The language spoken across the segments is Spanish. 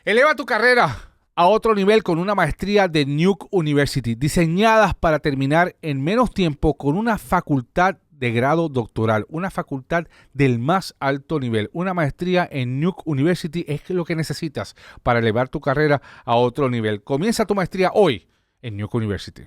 Eleva tu carrera a otro nivel con una maestría de Nuke University, diseñadas para terminar en menos tiempo con una facultad de grado doctoral, una facultad del más alto nivel. Una maestría en Nuke University es lo que necesitas para elevar tu carrera a otro nivel. Comienza tu maestría hoy en Nuke University.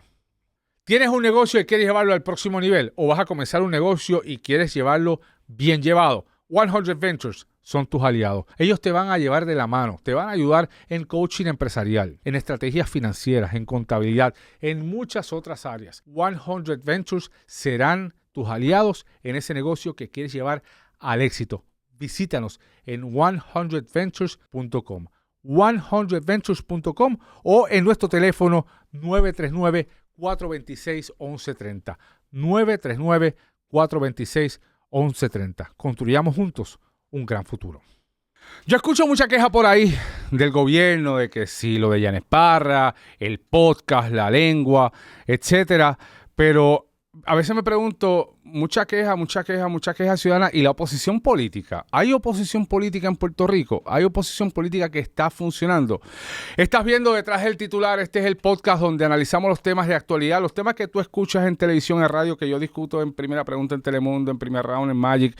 ¿Tienes un negocio y quieres llevarlo al próximo nivel? ¿O vas a comenzar un negocio y quieres llevarlo bien llevado? 100 Ventures son tus aliados. Ellos te van a llevar de la mano, te van a ayudar en coaching empresarial, en estrategias financieras, en contabilidad, en muchas otras áreas. 100 Ventures serán tus aliados en ese negocio que quieres llevar al éxito. Visítanos en 100ventures.com, 100ventures.com o en nuestro teléfono 939-426-1130, 939-426-1130. Construyamos juntos un gran futuro. Yo escucho mucha queja por ahí del gobierno, de que si lo de Yanes Parra, el podcast, la lengua, etcétera, pero a veces me pregunto, mucha queja ciudadana y la oposición política. ¿Hay oposición política en Puerto Rico? ¿Hay oposición política que está funcionando? Estás viendo detrás del titular, este es el podcast donde analizamos los temas de actualidad, los temas que tú escuchas en televisión, en radio, que yo discuto en Primera Pregunta en Telemundo, en Primer Round, en Magic,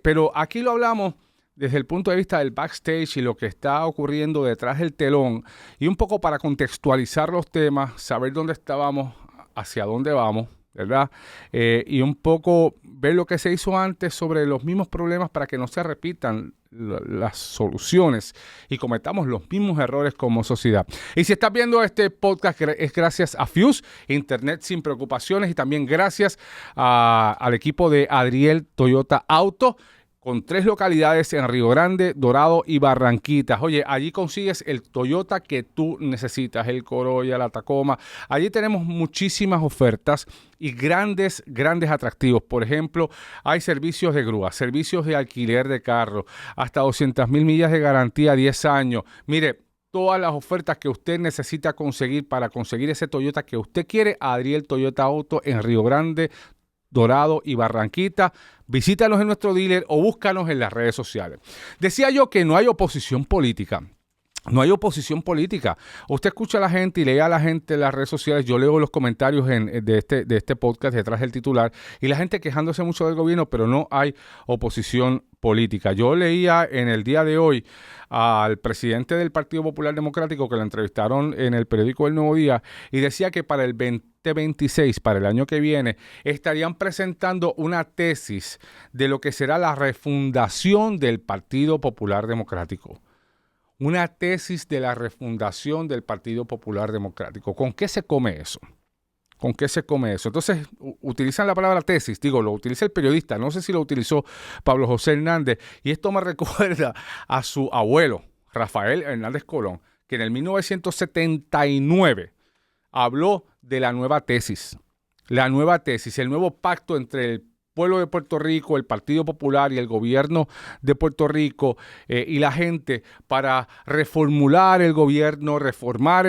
pero aquí lo hablamos desde el punto de vista del backstage y lo que está ocurriendo detrás del telón y un poco para contextualizar los temas, saber dónde estábamos, hacia dónde vamos, ¿verdad? Y un poco ver lo que se hizo antes sobre los mismos problemas para que no se repitan las soluciones y cometamos los mismos errores como sociedad. Y si estás viendo este podcast es gracias a Fuse, Internet sin preocupaciones, y también gracias al equipo de Adriel Toyota Auto, con 3 localidades en Río Grande, Dorado y Barranquitas. Oye, allí consigues el Toyota que tú necesitas, el Corolla, la Tacoma. Allí tenemos muchísimas ofertas y grandes atractivos. Por ejemplo, hay servicios de grúa, servicios de alquiler de carro, hasta 200,000 millas de garantía, 10 años. Mire, todas las ofertas que usted necesita conseguir para conseguir ese Toyota que usted quiere, Adriel Toyota Auto en Río Grande, Dorado y Barranquita. Visítanos en nuestro dealer o búscanos en las redes sociales. Decía yo que no hay oposición política. No hay oposición política. Usted escucha a la gente y lee a la gente en las redes sociales. Yo leo los comentarios de este podcast detrás del titular y la gente quejándose mucho del gobierno, pero no hay oposición política. Yo leía en el día de hoy al presidente del Partido Popular Democrático que lo entrevistaron en el periódico El Nuevo Día y decía que para el 2026, para el año que viene, estarían presentando una tesis de lo que será la refundación del Partido Popular Democrático. Una tesis de la refundación del Partido Popular Democrático. ¿Con qué se come eso? ¿Con qué se come eso? Entonces, utilizan la palabra tesis, lo utiliza el periodista, no sé si lo utilizó Pablo José Hernández, y esto me recuerda a su abuelo, Rafael Hernández Colón, que en el 1979 habló de la nueva tesis, el nuevo pacto entre el pueblo de Puerto Rico, el Partido Popular y el gobierno de Puerto Rico y la gente para reformular el gobierno, reformar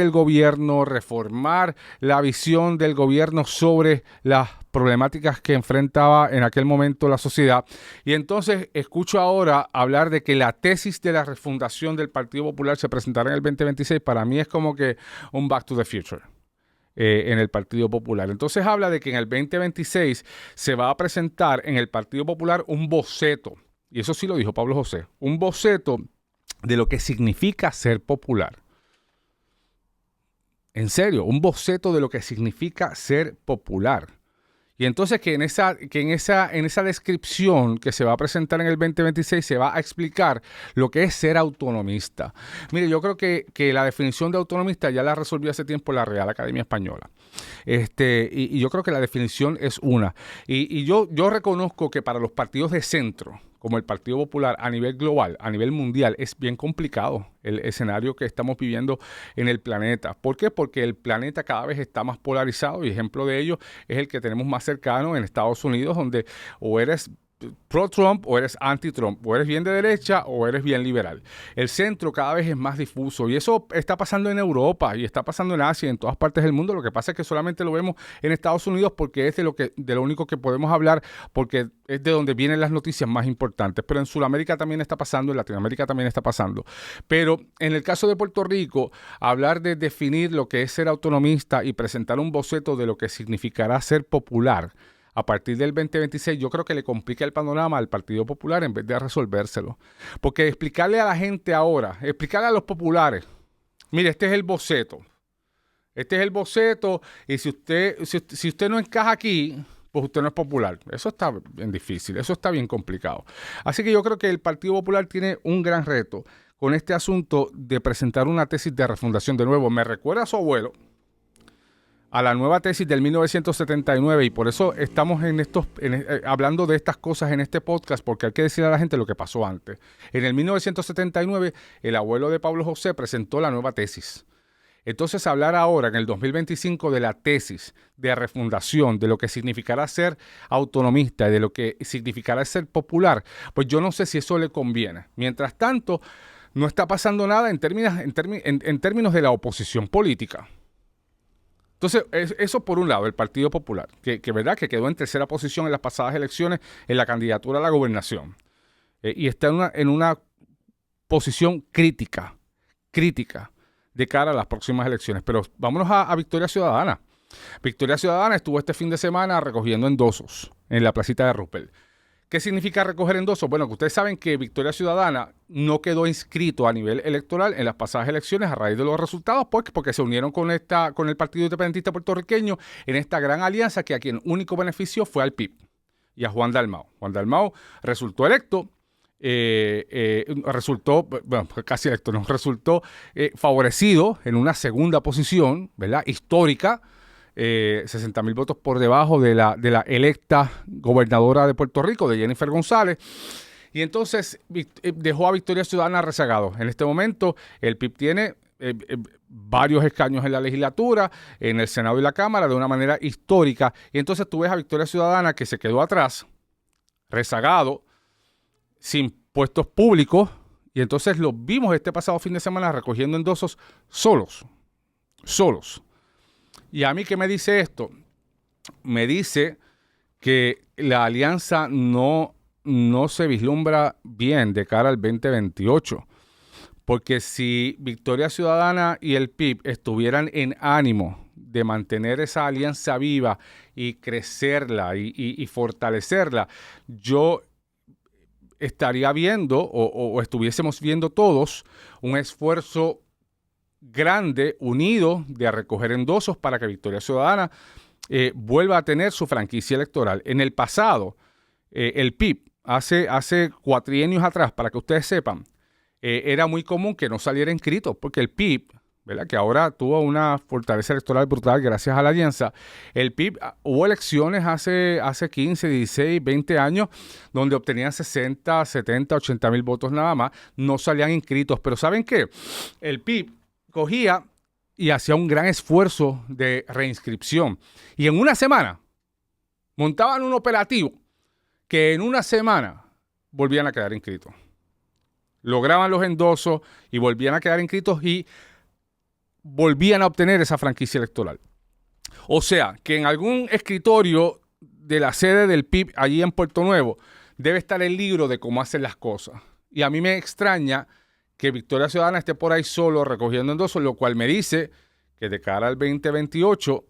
la visión del gobierno sobre las problemáticas que enfrentaba en aquel momento la sociedad. Y entonces escucho ahora hablar de que la tesis de la refundación del Partido Popular se presentará en el 2026. Para mí es como que un Back to the Future. En el Partido Popular. Entonces habla de que en el 2026 se va a presentar en el Partido Popular un boceto, y eso sí lo dijo Pablo José, un boceto de lo que significa ser popular. En serio, un boceto de lo que significa ser popular. Y entonces que en esa descripción que se va a presentar en el 2026 se va a explicar lo que es ser autonomista. Mire, yo creo que la definición de autonomista ya la resolvió hace tiempo la Real Academia Española. Y yo creo que la definición es una. Y yo reconozco que para los partidos de centro, como el Partido Popular, a nivel global, a nivel mundial, es bien complicado el escenario que estamos viviendo en el planeta. ¿Por qué? Porque el planeta cada vez está más polarizado y ejemplo de ello es el que tenemos más cercano en Estados Unidos, donde o eres pro-Trump o eres anti-Trump, o eres bien de derecha o eres bien liberal. El centro cada vez es más difuso y eso está pasando en Europa y está pasando en Asia y en todas partes del mundo. Lo que pasa es que solamente lo vemos en Estados Unidos porque es de lo único que podemos hablar, porque es de donde vienen las noticias más importantes. Pero en Sudamérica también está pasando, en Latinoamérica también está pasando. Pero en el caso de Puerto Rico, hablar de definir lo que es ser autonomista y presentar un boceto de lo que significará ser popular a partir del 2026, yo creo que le complica el panorama al Partido Popular en vez de resolvérselo. Porque explicarle a la gente ahora, explicarle a los populares, mire, este es el boceto. Este es el boceto y si usted no encaja aquí, pues usted no es popular. Eso está bien difícil, eso está bien complicado. Así que yo creo que el Partido Popular tiene un gran reto con este asunto de presentar una tesis de refundación. De nuevo, me recuerda a su abuelo, a la nueva tesis del 1979, y por eso estamos hablando de estas cosas en este podcast, porque hay que decirle a la gente lo que pasó antes. En el 1979, el abuelo de Pablo José presentó la nueva tesis. Entonces, hablar ahora, en el 2025, de la tesis de refundación, de lo que significará ser autonomista y de lo que significará ser popular, pues yo no sé si eso le conviene. Mientras tanto, no está pasando nada en términos de la oposición política. Entonces, eso por un lado, el Partido Popular, que verdad que quedó en tercera posición en las pasadas elecciones en la candidatura a la gobernación. Y está en una posición crítica de cara a las próximas elecciones. Pero vámonos a Victoria Ciudadana. Victoria Ciudadana estuvo este fin de semana recogiendo endosos en la placita de Rupert. ¿Qué significa recoger endosos? Bueno, que ustedes saben que Victoria Ciudadana no quedó inscrito a nivel electoral en las pasadas elecciones a raíz de los resultados, porque se unieron con el Partido Independentista Puertorriqueño en esta gran alianza que a quien único beneficio fue al PIB y a Juan Dalmau. Juan Dalmau resultó electo. Resultó favorecido en una segunda posición, ¿verdad? Histórica, 60,000 votos por debajo de la electa gobernadora de Puerto Rico, de Jennifer González. Y entonces dejó a Victoria Ciudadana rezagado. En este momento el PIB tiene varios escaños en la legislatura, en el Senado y la Cámara, de una manera histórica. Y entonces tú ves a Victoria Ciudadana que se quedó atrás, rezagado, sin puestos públicos, y entonces los vimos este pasado fin de semana recogiendo endosos solos. Y a mí, ¿qué me dice esto? Me dice que la alianza no se vislumbra bien de cara al 2028, porque si Victoria Ciudadana y el PIB estuvieran en ánimo de mantener esa alianza viva y crecerla y fortalecerla, yo estaría viendo o estuviésemos viendo todos un esfuerzo grande, unido, de recoger endosos para que Victoria Ciudadana vuelva a tener su franquicia electoral. En el pasado, el PIB, hace cuatrienios atrás, para que ustedes sepan, era muy común que no saliera inscrito, porque el PIB, ¿verdad?, que ahora tuvo una fortaleza electoral brutal gracias a la alianza. El PIB, hubo elecciones hace 15, 16, 20 años donde obtenían 60, 70, 80,000 votos nada más, no salían inscritos. Pero ¿saben qué? El PIB cogía y hacía un gran esfuerzo de reinscripción. Y en una semana montaban un operativo que en una semana volvían a quedar inscritos. Lograban los endosos y volvían a quedar inscritos y volvían a obtener esa franquicia electoral. O sea, que en algún escritorio de la sede del PIB allí en Puerto Nuevo debe estar el libro de cómo hacer las cosas. Y a mí me extraña que Victoria Ciudadana esté por ahí solo recogiendo endosos, lo cual me dice que de cara al 2028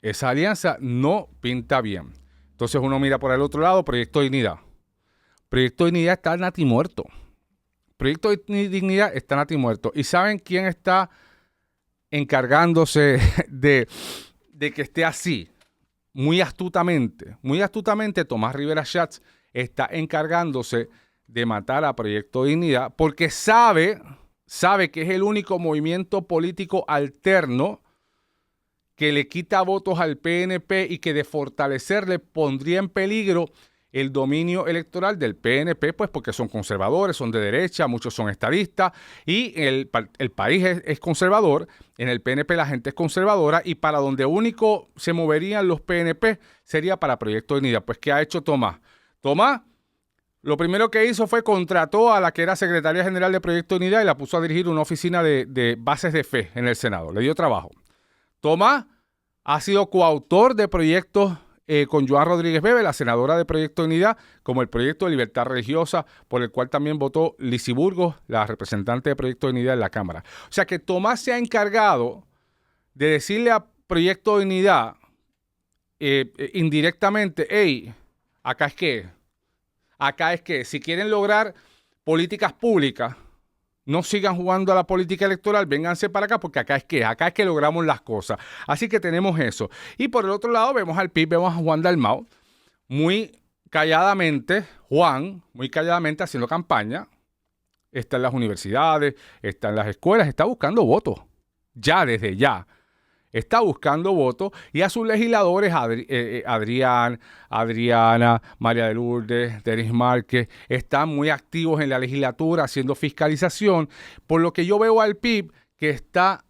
esa alianza no pinta bien. Entonces uno mira por el otro lado, Proyecto Dignidad. Proyecto Dignidad está natimuerto. Proyecto Dignidad está natimuerto. ¿Y saben quién está encargándose de que esté así? Muy astutamente, Tomás Rivera Schatz está encargándose de matar a Proyecto Dignidad porque sabe que es el único movimiento político alterno que le quita votos al PNP y que de fortalecerle pondría en peligro el dominio electoral del PNP, pues porque son conservadores, son de derecha, muchos son estadistas y el país es conservador, en el PNP la gente es conservadora y para donde único se moverían los PNP sería para Proyecto Dignidad. Pues ¿qué ha hecho Tomás? Tomás, lo primero que hizo fue contrató a la que era secretaria general de Proyecto Unidad y la puso a dirigir una oficina de bases de fe en el Senado. Le dio trabajo. Tomás ha sido coautor de proyectos con Joan Rodríguez Bebe, la senadora de Proyecto Unidad, como el proyecto de libertad religiosa, por el cual también votó Lizy Burgos, la representante de Proyecto Unidad en la Cámara. O sea que Tomás se ha encargado de decirle a Proyecto Unidad indirectamente, hey, acá es que si quieren lograr políticas públicas, no sigan jugando a la política electoral, vénganse para acá porque acá es que logramos las cosas. Así que tenemos eso. Y por el otro lado vemos al PIB, vemos a Juan Dalmau, muy calladamente haciendo campaña. Está en las universidades, está en las escuelas, está buscando votos. Desde ya. Está buscando votos y a sus legisladores, Adriana, María de Lourdes, Denis Márquez, están muy activos en la legislatura haciendo fiscalización, por lo que yo veo al PIB que está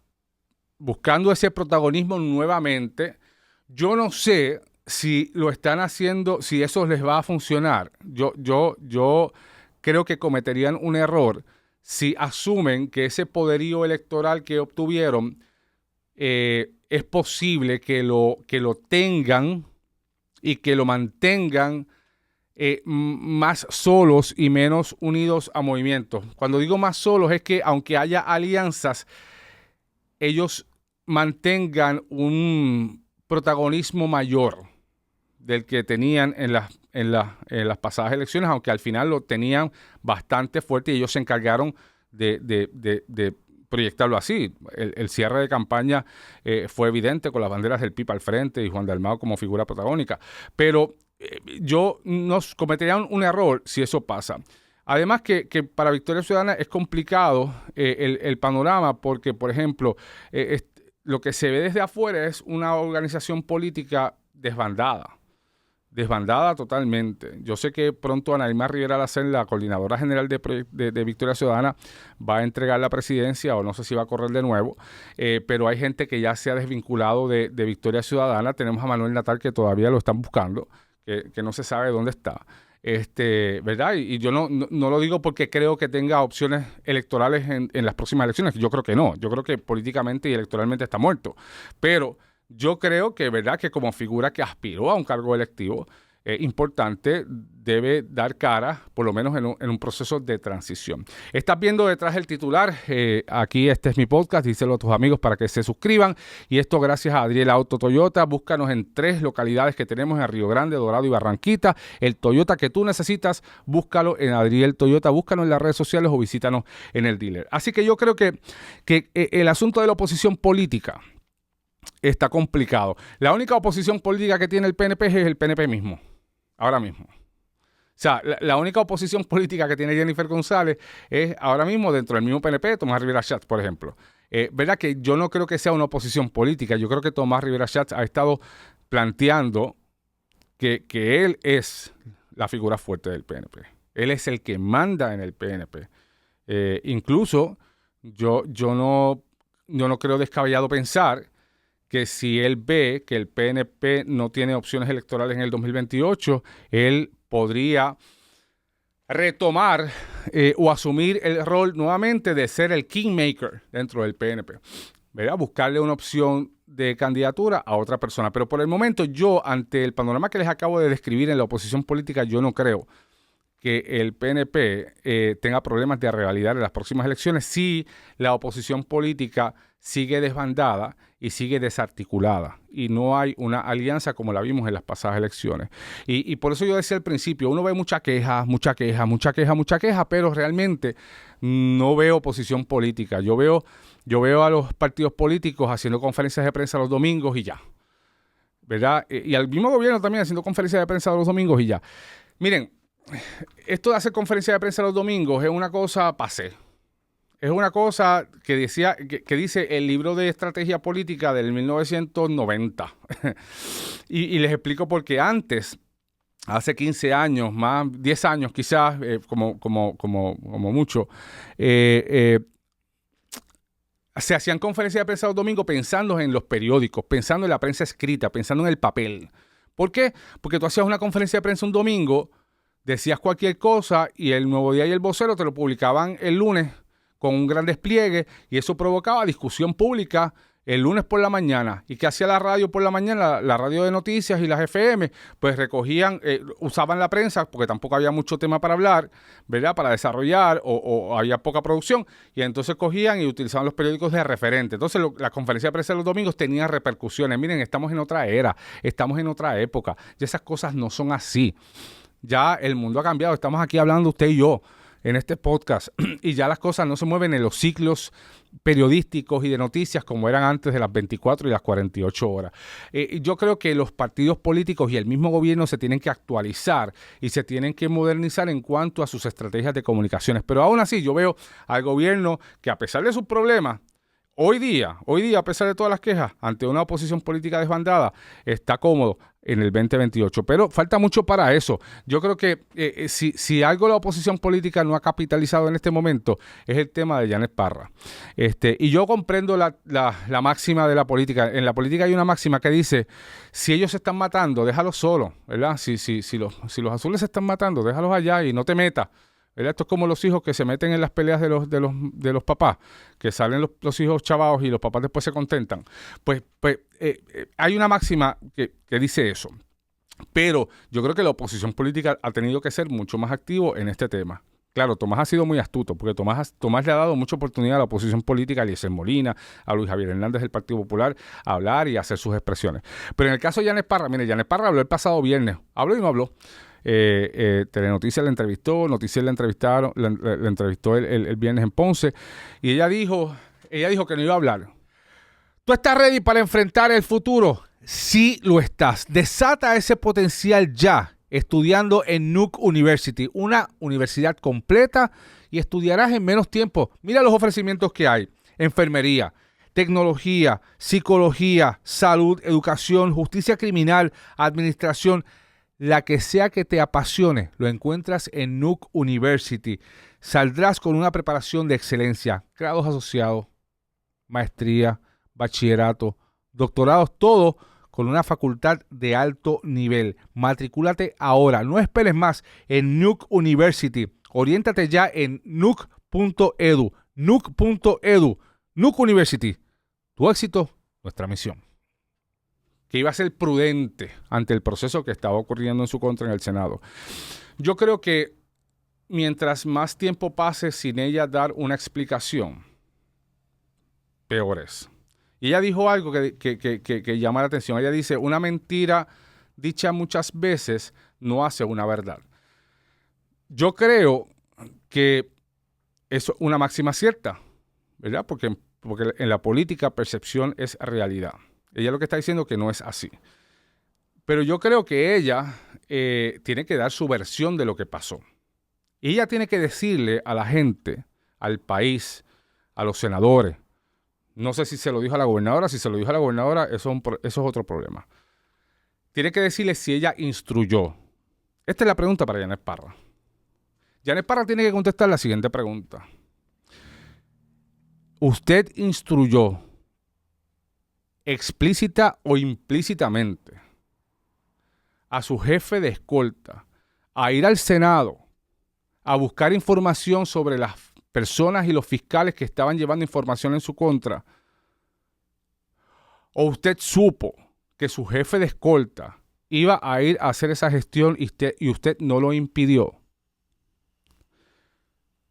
buscando ese protagonismo nuevamente. Yo no sé si lo están haciendo, si eso les va a funcionar. Yo creo que cometerían un error si asumen que ese poderío electoral que obtuvieron es posible que lo tengan y que lo mantengan más solos y menos unidos a movimientos. Cuando digo más solos es que aunque haya alianzas, ellos mantengan un protagonismo mayor del que tenían en las pasadas elecciones, aunque al final lo tenían bastante fuerte y ellos se encargaron de proyectarlo así. El cierre de campaña fue evidente con las banderas del PIB al frente y Juan Dalmau como figura protagónica. Pero nos cometerían un error si eso pasa. Además que para Victoria Ciudadana es complicado el panorama porque, por ejemplo, lo que se ve desde afuera es una organización política desbandada totalmente. Yo sé que pronto Ana Irma Rivera Lacén, la coordinadora general de Victoria Ciudadana, va a entregar la presidencia o no sé si va a correr de nuevo, pero hay gente que ya se ha desvinculado de Victoria Ciudadana. Tenemos a Manuel Natal que todavía lo están buscando, que no se sabe dónde está. ¿Verdad? Y yo no lo digo porque creo que tenga opciones electorales en las próximas elecciones. Yo creo que no. Yo creo que políticamente y electoralmente está muerto. Pero yo creo que, ¿verdad?, que como figura que aspiró a un cargo electivo importante, debe dar cara, por lo menos en un proceso de transición. Estás viendo detrás el titular. Aquí este es mi podcast. Díselo a tus amigos para que se suscriban. Y esto gracias a Adriel Auto Toyota. Búscanos en 3 localidades que tenemos en Río Grande, Dorado y Barranquita. El Toyota que tú necesitas, búscalo en Adriel Toyota. Búscanos en las redes sociales o visítanos en el dealer. Así que yo creo que el asunto de la oposición política está complicado. La única oposición política que tiene el PNP es el PNP mismo, ahora mismo. O sea, la única oposición política que tiene Jennifer González es ahora mismo dentro del mismo PNP, Tomás Rivera Schatz, por ejemplo. ¿Verdad? Que yo no creo que sea una oposición política. Yo creo que Tomás Rivera Schatz ha estado planteando que él es la figura fuerte del PNP. Él es el que manda en el PNP. Incluso yo no creo descabellado pensar que si él ve que el PNP no tiene opciones electorales en el 2028, él podría retomar o asumir el rol nuevamente de ser el kingmaker dentro del PNP, ¿verdad? Buscarle una opción de candidatura a otra persona. Pero por el momento yo, ante el panorama que les acabo de describir en la oposición política, yo no creo que el PNP tenga problemas de revalidar en las próximas elecciones si la oposición política sigue desbandada y sigue desarticulada y no hay una alianza como la vimos en las pasadas elecciones. Y por eso yo decía al principio, uno ve mucha queja, pero realmente no veo oposición política. Yo veo a los partidos políticos haciendo conferencias de prensa los domingos y ya, ¿verdad? Y al mismo gobierno también haciendo conferencias de prensa los domingos y ya. Miren, esto de hacer conferencias de prensa los domingos es una cosa pasé. Es una cosa que dice el libro de estrategia política del 1990. y les explico por qué antes, hace 15 años, más 10 años quizás, como mucho, se hacían conferencias de prensa los domingos pensando en los periódicos, pensando en la prensa escrita, pensando en el papel. ¿Por qué? Porque tú hacías una conferencia de prensa un domingo decías cualquier cosa y el Nuevo Día y el Vocero te lo publicaban el lunes con un gran despliegue y eso provocaba discusión pública el lunes por la mañana. ¿Y qué hacía la radio por la mañana? La radio de noticias y las FM, pues recogían, usaban la prensa porque tampoco había mucho tema para hablar, ¿verdad? Para desarrollar o había poca producción y entonces cogían y utilizaban los periódicos de referente. Entonces la conferencia de prensa de los domingos tenía repercusiones. Miren, estamos en otra era, estamos en otra época. Y esas cosas no son así. Ya el mundo ha cambiado. Estamos aquí hablando usted y yo en este podcast y ya las cosas no se mueven en los ciclos periodísticos y de noticias como eran antes de las 24 y las 48 horas. Yo creo que los partidos políticos y el mismo gobierno se tienen que actualizar y se tienen que modernizar en cuanto a sus estrategias de comunicaciones. Pero aún así yo veo al gobierno que a pesar de sus problemas, hoy día, a pesar de todas las quejas, ante una oposición política desbandada, está cómodo en el 2028. Pero falta mucho para eso. Yo creo que si algo la oposición política no ha capitalizado en este momento es el tema de Janet Parra. Y yo comprendo la máxima de la política. En la política hay una máxima que dice, si ellos se están matando, déjalos solos, ¿verdad? Si los azules se están matando, déjalos allá y no te metas. Esto es como los hijos que se meten en las peleas de los papás, que salen los hijos chavados y los papás después se contentan. Pues hay una máxima que dice eso. Pero yo creo que la oposición política ha tenido que ser mucho más activo en este tema. Claro, Tomás ha sido muy astuto, porque Tomás le ha dado mucha oportunidad a la oposición política, a Eliezer Molina, a Luis Javier Hernández del Partido Popular, a hablar y a hacer sus expresiones. Pero en el caso de Janet Parra, mire, Janet Parra habló el pasado viernes. Habló y no habló. Telenoticias la entrevistó, Noticias la entrevistó el viernes en Ponce y ella dijo que no iba a hablar. ¿Tú estás ready para enfrentar el futuro? Sí lo estás. Desata ese potencial ya estudiando en Nuke University, una universidad completa y estudiarás en menos tiempo. Mira los ofrecimientos que hay: enfermería, tecnología, psicología, salud, educación, justicia criminal, administración. La que sea que te apasione, lo encuentras en Nuke University. Saldrás con una preparación de excelencia, grados asociados, maestría, bachillerato, doctorados, todo con una facultad de alto nivel. Matricúlate ahora, no esperes más en Nuke University. Oriéntate ya en nuke.edu, nuke.edu, Nuke University. Tu éxito, nuestra misión. Que iba a ser prudente ante el proceso que estaba ocurriendo en su contra en el Senado. Yo creo que mientras más tiempo pase sin ella dar una explicación, peor es. Y ella dijo algo que llama la atención. Ella dice, una mentira dicha muchas veces no hace una verdad. Yo creo que eso es una máxima cierta, ¿verdad? Porque en la política percepción es realidad. Ella lo que está diciendo es que no es así. Pero yo creo que ella tiene que dar su versión de lo que pasó. Y ella tiene que decirle a la gente, al país, a los senadores. No sé si se lo dijo a la gobernadora. Si se lo dijo a la gobernadora, eso es otro problema. Tiene que decirle si ella instruyó. Esta es la pregunta para Janet Parra. Janet Parra tiene que contestar la siguiente pregunta. ¿Usted instruyó explícita o implícitamente a su jefe de escolta a ir al Senado a buscar información sobre las personas y los fiscales que estaban llevando información en su contra? ¿O usted supo que su jefe de escolta iba a ir a hacer esa gestión y usted no lo impidió?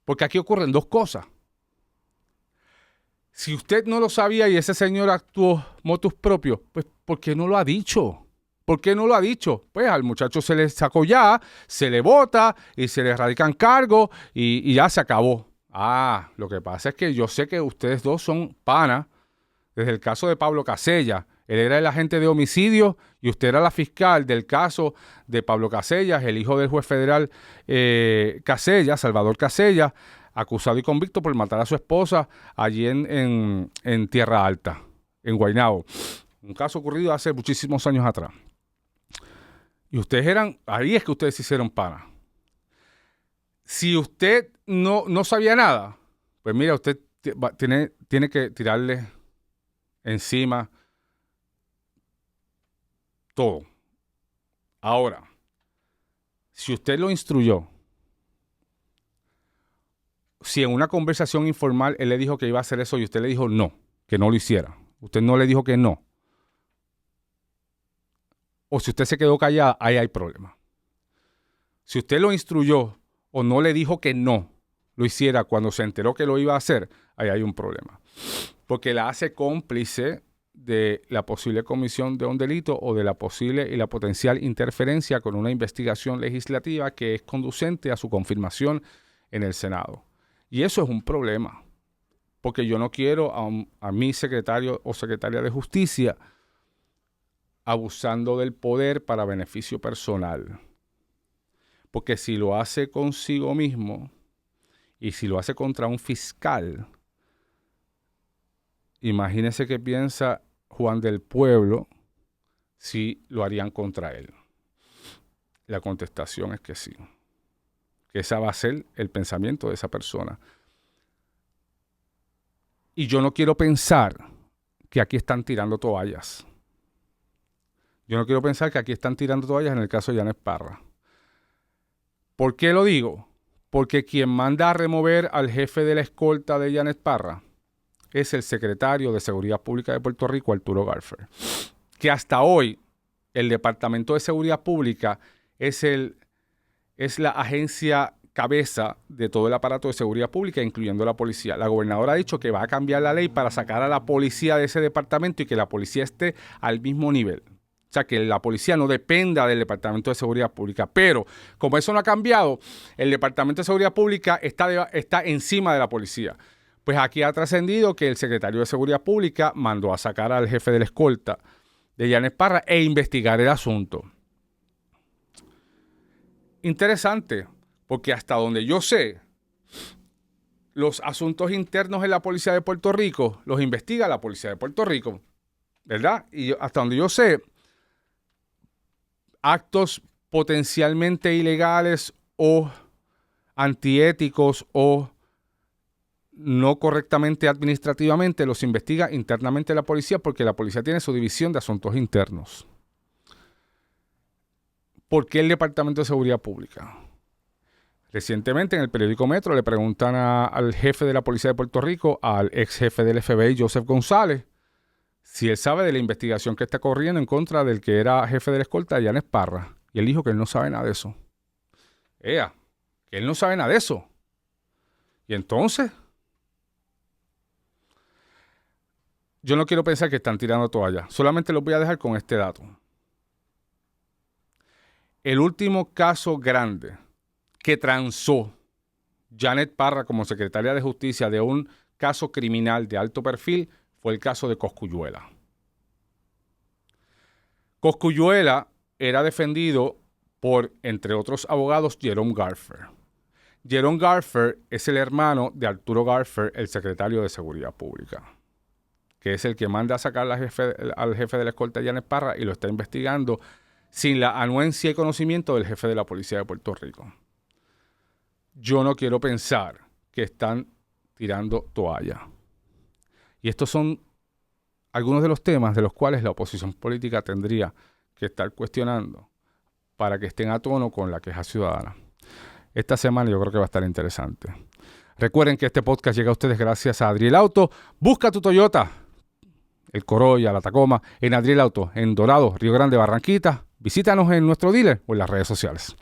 Porque aquí ocurren dos cosas. Si usted no lo sabía y ese señor actuó motus propio, pues ¿por qué no lo ha dicho? ¿Por qué no lo ha dicho? Pues al muchacho se le sacó ya, se le vota y se le radican cargos y ya se acabó. Lo que pasa es que yo sé que ustedes dos son panas. Desde el caso de Pablo Casellas, él era el agente de homicidio y usted era la fiscal del caso de Pablo Casellas, el hijo del juez federal Casellas, Salvador Casellas, acusado y convicto por matar a su esposa allí en Tierra Alta, en Guaynabo. Un caso ocurrido hace muchísimos años atrás. Y ahí es que ustedes se hicieron panas. Si usted no sabía nada, pues mira, usted tiene que tirarle encima todo. Ahora, Si usted lo instruyó, si en una conversación informal él le dijo que iba a hacer eso y usted le dijo no, que no lo hiciera, usted no le dijo que no, o si usted se quedó callada, ahí hay problema. Si usted lo instruyó o no le dijo que no lo hiciera cuando se enteró que lo iba a hacer, ahí hay un problema. Porque la hace cómplice de la posible comisión de un delito o de la posible y la potencial interferencia con una investigación legislativa que es conducente a su confirmación en el Senado. Y eso es un problema, porque yo no quiero a mi secretario o secretaria de Justicia abusando del poder para beneficio personal. Porque si lo hace consigo mismo y si lo hace contra un fiscal, imagínese qué piensa Juan del Pueblo si lo harían contra él. La contestación es que sí. Que esa va a ser el pensamiento de esa persona. Y yo no quiero pensar que aquí están tirando toallas. Yo no quiero pensar que aquí están tirando toallas en el caso de Yanes Parra. ¿Por qué lo digo? Porque quien manda a remover al jefe de la escolta de Yanes Parra es el secretario de Seguridad Pública de Puerto Rico, Arturo Garfer. Que hasta hoy el Departamento de Seguridad Pública es la agencia cabeza de todo el aparato de seguridad pública, incluyendo la policía. La gobernadora ha dicho que va a cambiar la ley para sacar a la policía de ese departamento y que la policía esté al mismo nivel. O sea, que la policía no dependa del Departamento de Seguridad Pública. Pero, como eso no ha cambiado, el Departamento de Seguridad Pública está encima de la policía. Pues aquí ha trascendido que el secretario de Seguridad Pública mandó a sacar al jefe de la escolta de Yanes Parra e investigar el asunto. Interesante, porque hasta donde yo sé, los asuntos internos en la Policía de Puerto Rico los investiga la Policía de Puerto Rico, ¿verdad? Y hasta donde yo sé, actos potencialmente ilegales o antiéticos o no correctamente administrativamente los investiga internamente la policía porque la policía tiene su división de asuntos internos. ¿Por qué el Departamento de Seguridad Pública? Recientemente en el periódico Metro le preguntan al jefe de la Policía de Puerto Rico, al ex jefe del FBI, Joseph González, si él sabe de la investigación que está corriendo en contra del que era jefe de la escolta, Yanes Parra. Y él dijo que él no sabe nada de eso. Que él no sabe nada de eso. Y entonces, yo no quiero pensar que están tirando toalla. Solamente los voy a dejar con este dato. El último caso grande que transó Yanes Parra como secretaria de Justicia de un caso criminal de alto perfil fue el caso de Cosculluela. Cosculluela era defendido por, entre otros abogados, Jerome Garfer. Jerome Garfer es el hermano de Arturo Garfer, el secretario de Seguridad Pública, que es el que manda a sacar al jefe de la escolta Yanes Parra y lo está investigando sin la anuencia y conocimiento del jefe de la Policía de Puerto Rico. Yo no quiero pensar que están tirando toalla. Y estos son algunos de los temas de los cuales la oposición política tendría que estar cuestionando para que estén a tono con la queja ciudadana. Esta semana yo creo que va a estar interesante. Recuerden que este podcast llega a ustedes gracias a Adriel Auto. Busca tu Toyota, el Corolla, la Tacoma, en Adriel Auto, en Dorado, Río Grande, Barranquita. Visítanos en nuestro dealer o en las redes sociales.